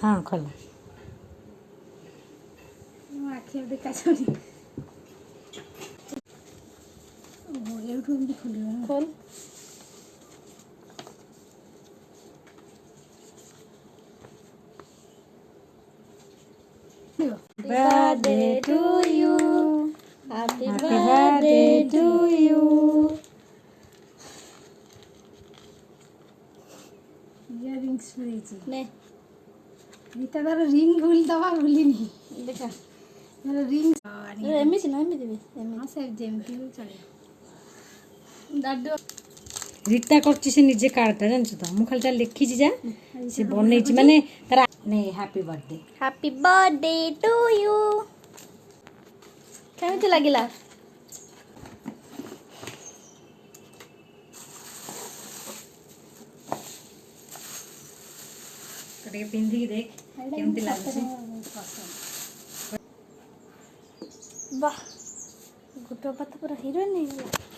हाँ खोल आखि देखा जाऊनी ओहो एठू एमती खोलियो खोल birthday to you happy happy birthday to you इयरिंग्स फ्रीजी ने रीता तार रिंग भूल दवा भूलिनी देखा तार रिंग एमिति ना एमिति भी हां से जेमती भी चले दादू रीता करछि से निजे कार्डटा जानछु त मु खाली लिखि छी जा से बनै छी माने तारा ने हैप्पी बर्थडे टू यू केमिति लागिला करे पिंदी देख केमिति लागछि वाह गुटो पात पूरा हीरोइन नहीं